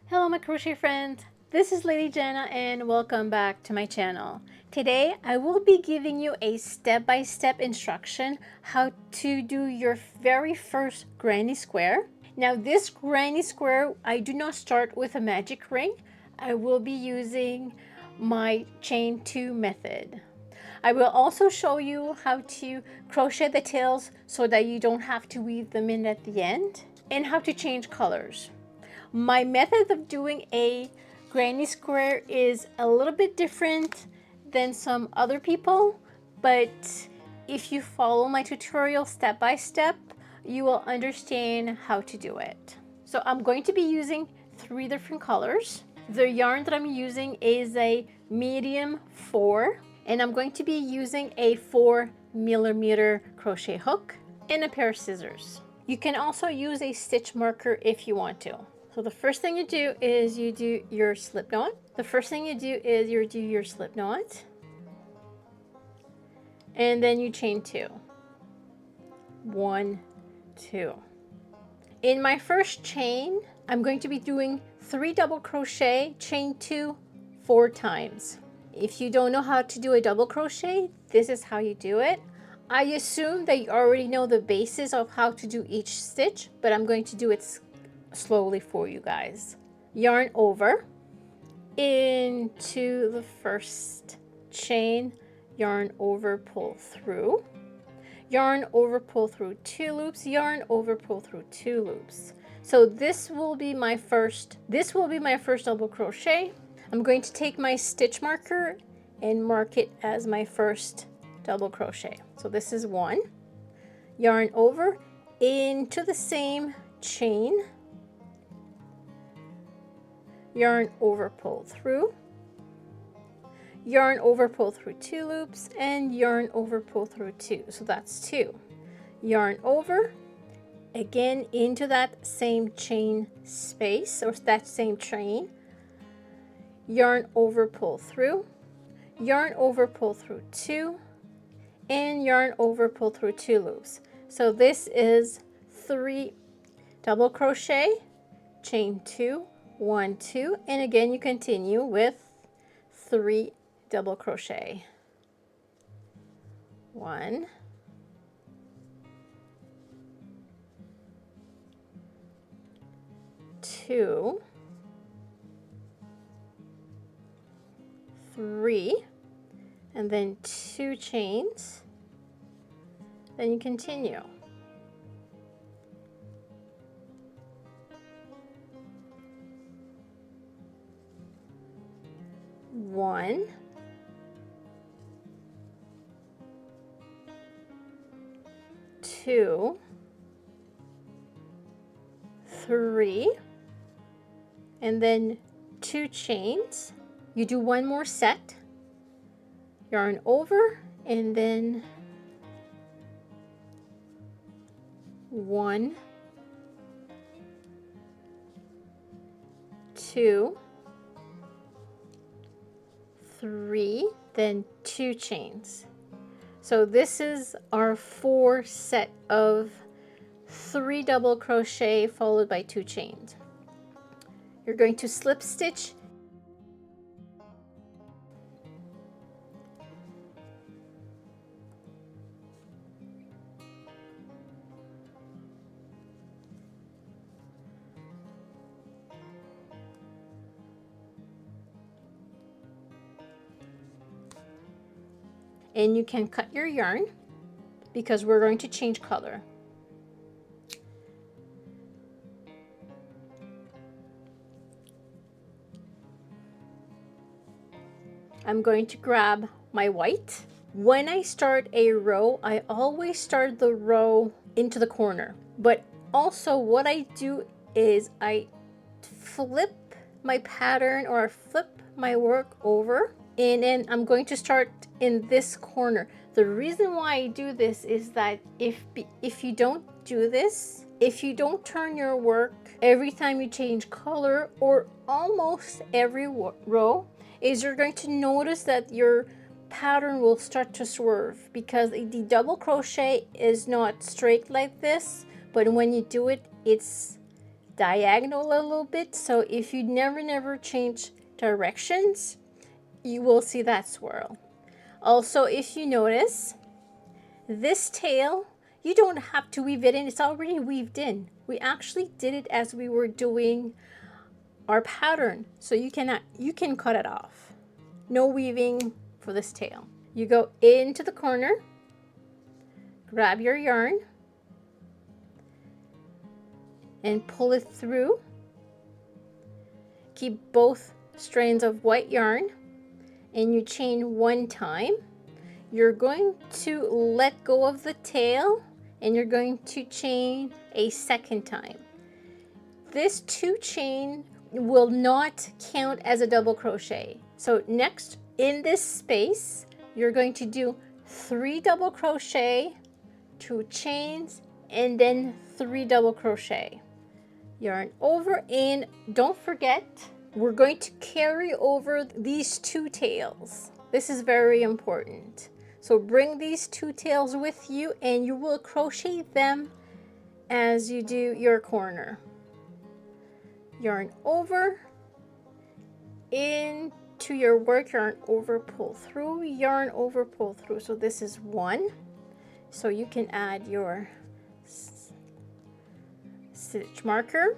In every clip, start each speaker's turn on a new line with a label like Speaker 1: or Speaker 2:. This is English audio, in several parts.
Speaker 1: Hello my crochet friends, this is Lady Jenna and welcome back to my channel. Today I will be giving you a step-by-step instruction how to do your very first granny square. Now this granny square, I do not start with a magic ring. I will be using my chain 2 method. I will also show you how to crochet the tails so that you don't have to weave them in at the end, and how to change colors. My method of doing a granny square is a little bit different than some other people, but if you follow my tutorial step by step, you will understand how to do it. So I'm going to be using 3 different colors. The yarn that I'm using is a medium 4, and I'm going to be using a 4mm crochet hook and a pair of scissors. You can also use a stitch marker if you want to. So the first thing you do is you do your slip knot. The first thing you do is you do your slip knot, and then you chain 2. 1, 2. In my first chain, I'm going to be doing 3 double crochet, chain 2 4 times. If you don't know how to do a double crochet, this is how you do it. I assume that you already know the basis of how to do each stitch, but I'm going to do it slowly for you guys. Yarn over into the first chain, yarn over, pull through, yarn over, pull through 2 loops, yarn over, pull through 2 loops. So this will be my first double crochet. I'm going to take my stitch marker and mark it as my first double crochet. So this is 1, yarn over into the same chain, yarn over, pull through, yarn over, pull through 2 loops, and yarn over, pull through 2. So that's 2. Yarn over again into that same chain space, or that same chain, yarn over, pull through, yarn over, pull through 2, and yarn over, pull through 2 loops. So this is 3 double crochet, chain 2, 1, 2, and again you continue with 3 double crochet. 1, 2, 3, and then 2 chains. Then you continue. 1, 2, 3, and then 2 chains. You do 1 more set, yarn over, and then 1, 2, 3, then 2 chains. So this is our 4 set of 3 double crochet followed by 2 chains. You're going to slip stitch and you can cut your yarn because we're going to change color. I'm going to grab my white. When I start a row, I always start the row into the corner. But also what I do is I flip my pattern or flip my work over, and then I'm going to start in this corner. The reason why I do this is that if you don't do this, if you don't turn your work every time you change color or almost every row, is you're going to notice that your pattern will start to swerve because the double crochet is not straight like this, but when you do it, it's diagonal a little bit. So if you never change directions, you will see that swirl. Also, if you notice, this tail, you don't have to weave it in. It's already weaved in. We actually did it as we were doing our pattern. So you can cut it off. No weaving for this tail. You go into the corner, grab your yarn, and pull it through. Keep both strands of white yarn, and you chain one time. You're going to let go of the tail, and you're going to chain a second time. This 2 chain will not count as a double crochet. So next, in this space, you're going to do 3 double crochet, 2 chains, and then 3 double crochet. Yarn over, and don't forget, we're going to carry over these 2 tails. This is very important. So bring these 2 tails with you, and you will crochet them as you do your corner. Yarn over, into your work, yarn over, pull through, yarn over, pull through. So this is 1. So you can add your stitch marker,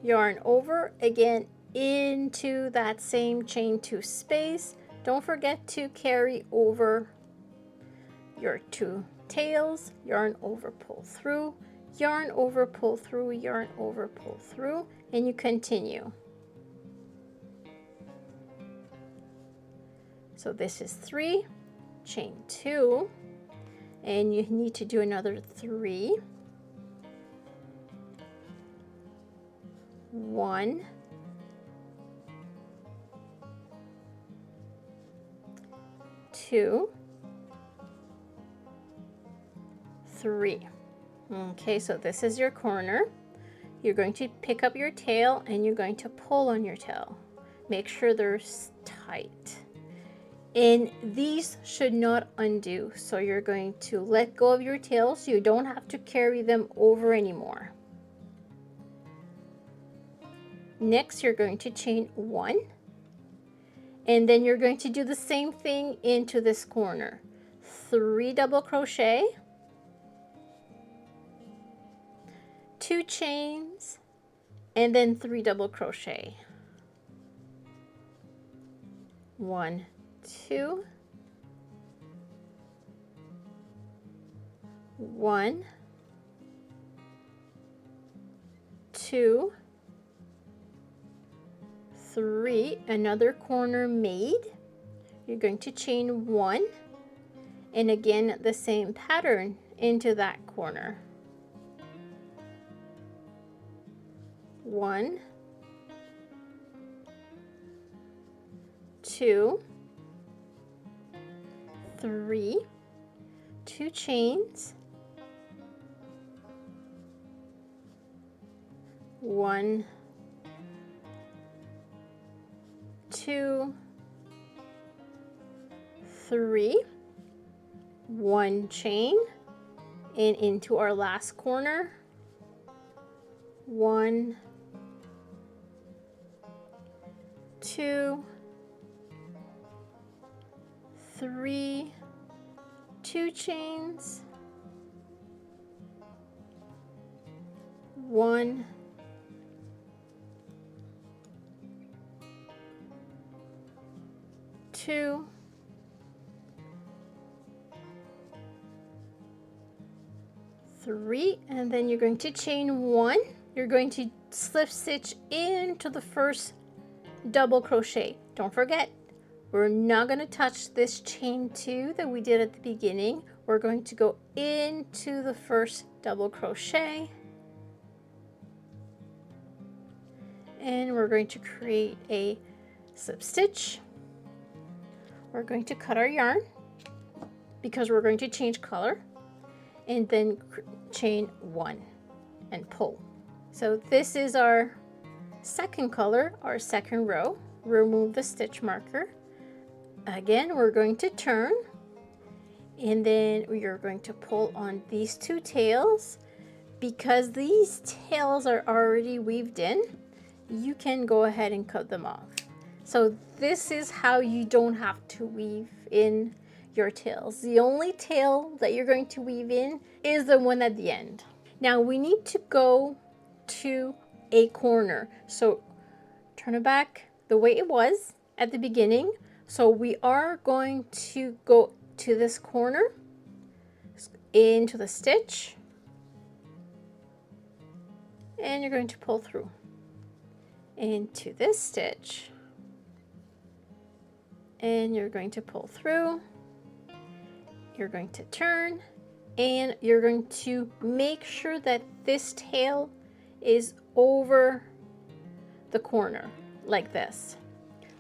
Speaker 1: yarn over, again into that same chain 2 space. Don't forget to carry over your 2 tails, yarn over, pull through, yarn over, pull through, yarn over, pull through, and you continue. So this is 3, chain 2, and you need to do another 3, 1, 2, 3. Okay, so this is your corner. You're going to pick up your tail, and you're going to pull on your tail. Make sure they're tight. And these should not undo. So you're going to let go of your tail so you don't have to carry them over anymore. Next, you're going to chain 1. And then you're going to do the same thing into this corner. 3 double crochet, 2 chains, and then 3 double crochet. 1, 2, 1, 2, 3, another corner made. You're going to chain 1, and again the same pattern into that corner. 1, 2, 3, 2 chains, 1, 2, 3, 1 chain, and into our last corner, 1, 2, 3, 2 chains, 1, 2, 3, and then you're going to chain 1. You're going to slip stitch into the first double crochet. Don't forget, we're not going to touch this chain 2 that we did at the beginning. We're going to go into the first double crochet, and we're going to create a slip stitch. We're going to cut our yarn because we're going to change color, and then chain 1 and pull. So this is our second color, our second row. Remove the stitch marker. Again, we're going to turn, and then we are going to pull on these 2 tails. because these tails are already weaved in, you can go ahead and cut them off. So this is how you don't have to weave in your tails. The only tail that you're going to weave in is the one at the end. Now we need to go to a corner. So turn it back the way it was at the beginning. So we are going to go to this corner, into the stitch, and you're going to pull through into this stitch, and you're going to pull through. You're going to turn, and you're going to make sure that this tail is over the corner like this.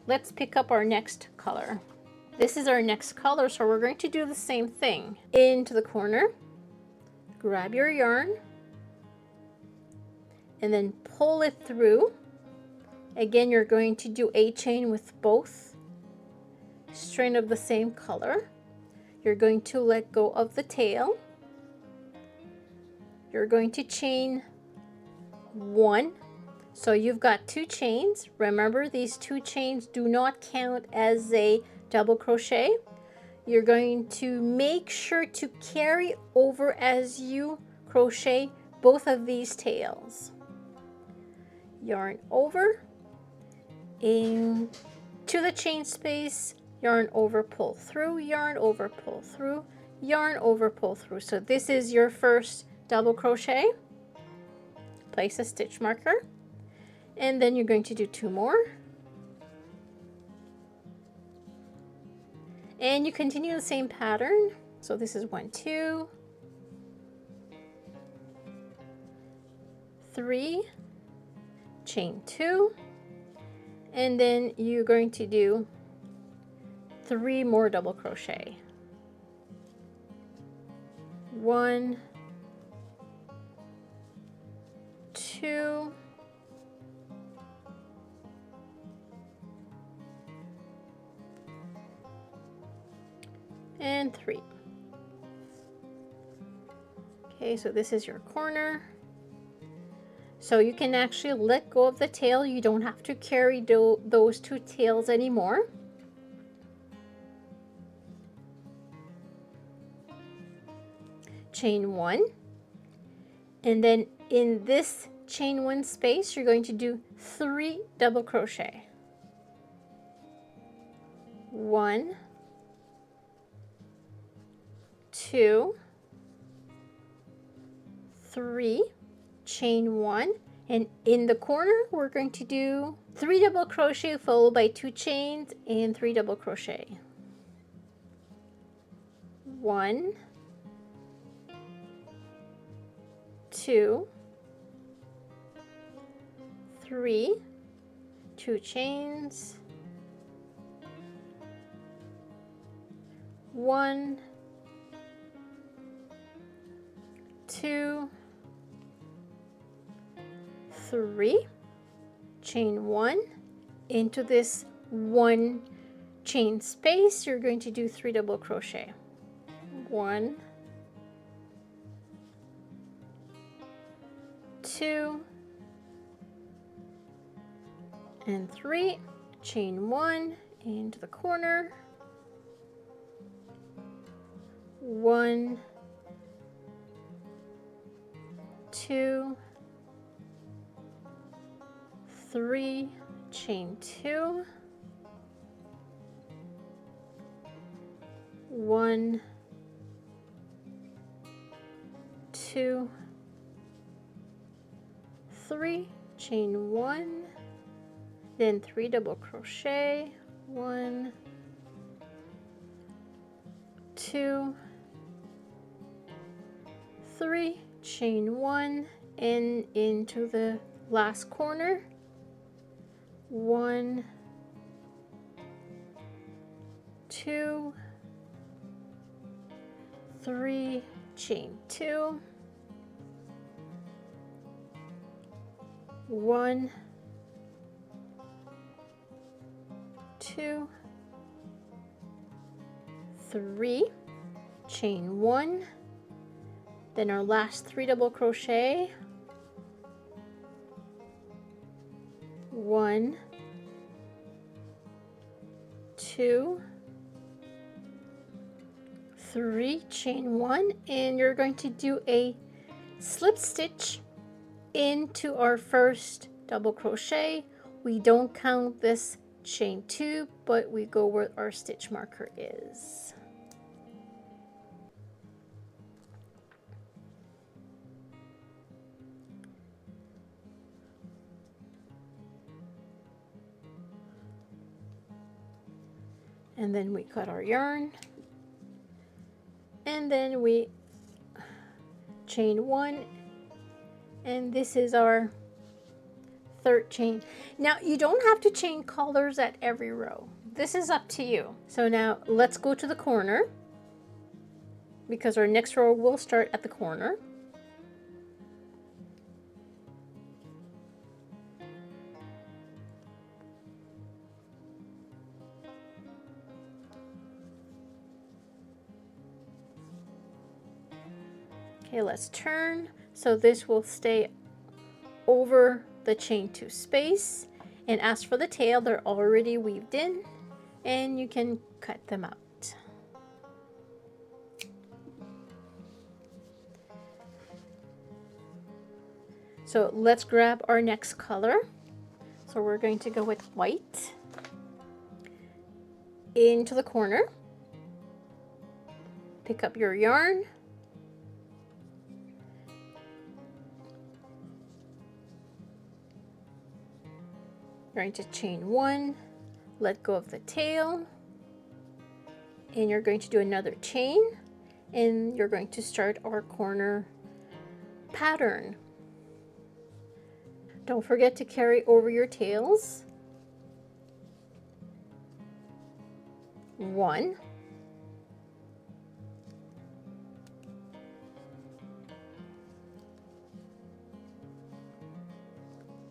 Speaker 1: Let's pick up our next color. This is our next color, so we're going to do the same thing. Into the corner, grab your yarn, and then pull it through. Again, you're going to do a chain with both strands of the same color. You're going to let go of the tail. You're going to chain one. So you've got 2 chains. Remember, these 2 chains do not count as a double crochet. You're going to make sure to carry over as you crochet both of these tails. Yarn over into the chain space, yarn over, pull through, yarn over, pull through, yarn over, pull through. So this is your first double crochet. Place a stitch marker, and then you're going to do 2 more. And you continue the same pattern. So this is 1, 2, 3, chain 2, and then you're going to do 3 more double crochet. 1, 2, and 3. Okay, so this is your corner. So you can actually let go of the tail. You don't have to carry those 2 tails anymore. Chain 1, and then in this chain 1 space, you're going to do 3 double crochet. 1, 2, 3, chain 1, and in the corner we're going to do 3 double crochet followed by 2 chains and 3 double crochet. 1, 2, 3, 2 chains, 1, 2, 3, chain 1, into this 1 chain space you're going to do 3 double crochet. 1, 2, and 3, chain 1 into the corner, 1, 2, 3, chain 2, 1, 2, 3, chain 1, then 3 double crochet, 1, 2, 3, chain 1, and into the last corner, 1, 2, 3, chain 2, 1, 2, 3, chain 1, Then our last 3 double crochet, 1, 2, 3, chain 1, and you're going to do a slip stitch into our first double crochet. We don't count this chain 2, but we go where our stitch marker is. And then we cut our yarn, and then we chain 1, and this is our 3rd chain. Now you don't have to chain colors at every row. This is up to you. So now let's go to the corner, because our next row will start at the corner. Okay, let's turn. So this will stay over the chain 2 space. And as for the tail, they're already weaved in, and you can cut them out. So let's grab our next color. So we're going to go with white. Into the corner. Pick up your yarn. You're going to chain 1, let go of the tail, and you're going to do another chain, and you're going to start our corner pattern. Don't forget to carry over your tails. 1,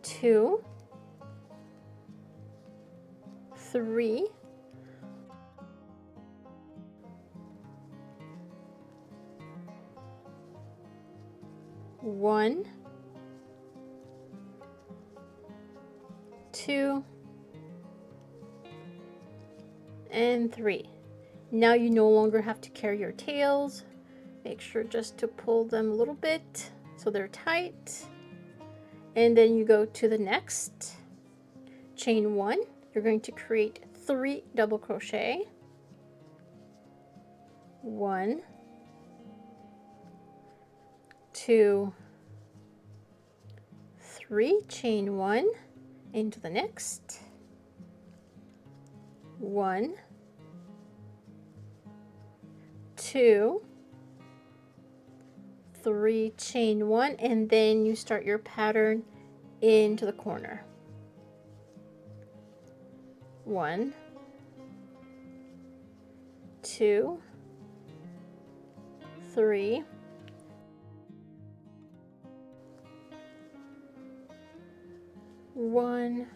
Speaker 1: 2, 3, 1, 2, and 3. Now you no longer have to carry your tails. Make sure just to pull them a little bit so they're tight. And then you go to the next. Chain 1. You're going to create 3 double crochet. 1, 2, 3, chain 1 into the next. 1, 2, 3, chain 1, and then you start your pattern into the corner. 1, 2, 3, 1,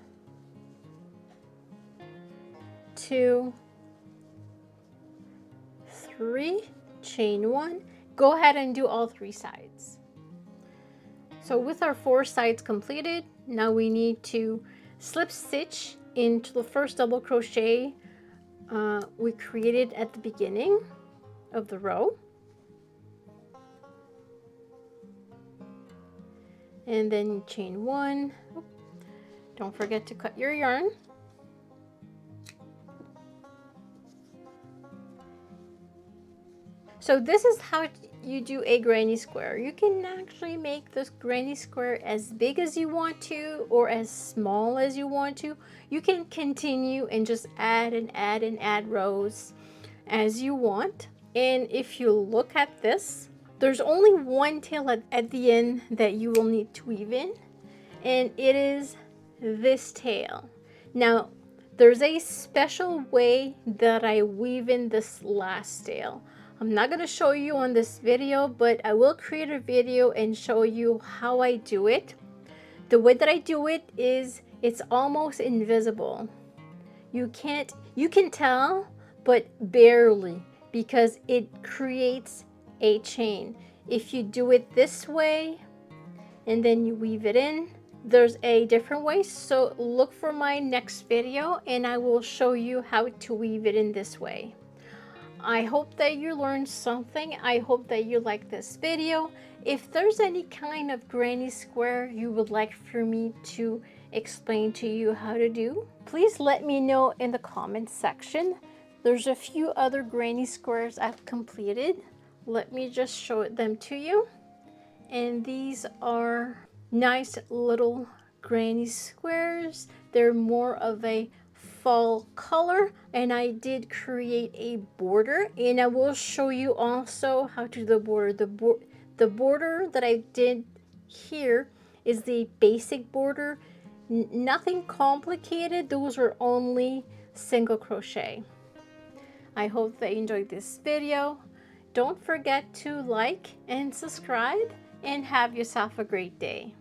Speaker 1: 2, 3, chain 1. Go ahead and do all 3 sides. So with our 4 sides completed, now we need to slip stitch into the first double crochet we created at the beginning of the row, and then chain 1. Don't forget to cut your yarn. So this is how you do a granny square. You can actually make this granny square as big as you want to or as small as you want to. You can continue and just add and add and add rows as you want. And if you look at this, there's only one tail at the end that you will need to weave in, and it is this tail. Now there's a special way that I weave in this last tail. I'm not going to show you on this video, but I will create a video and show you how I do it. The way that I do it is it's almost invisible. You can tell, but barely, because it creates a chain. If you do it this way and then you weave it in, there's a different way. So look for my next video and I will show you how to weave it in this way. I hope that you learned something. I hope that you like this video. If there's any kind of granny square you would like for me to explain to you how to do, please let me know in the comments section. There's a few other granny squares I've completed. Let me just show them to you. And these are nice little granny squares. They're more of a fall color, and I did create a border, and I will show you also how to do the border. The border that I did here is the basic border, nothing complicated. Those are only single crochet. I hope that you enjoyed this video. Don't forget to like and subscribe, and have yourself a great day.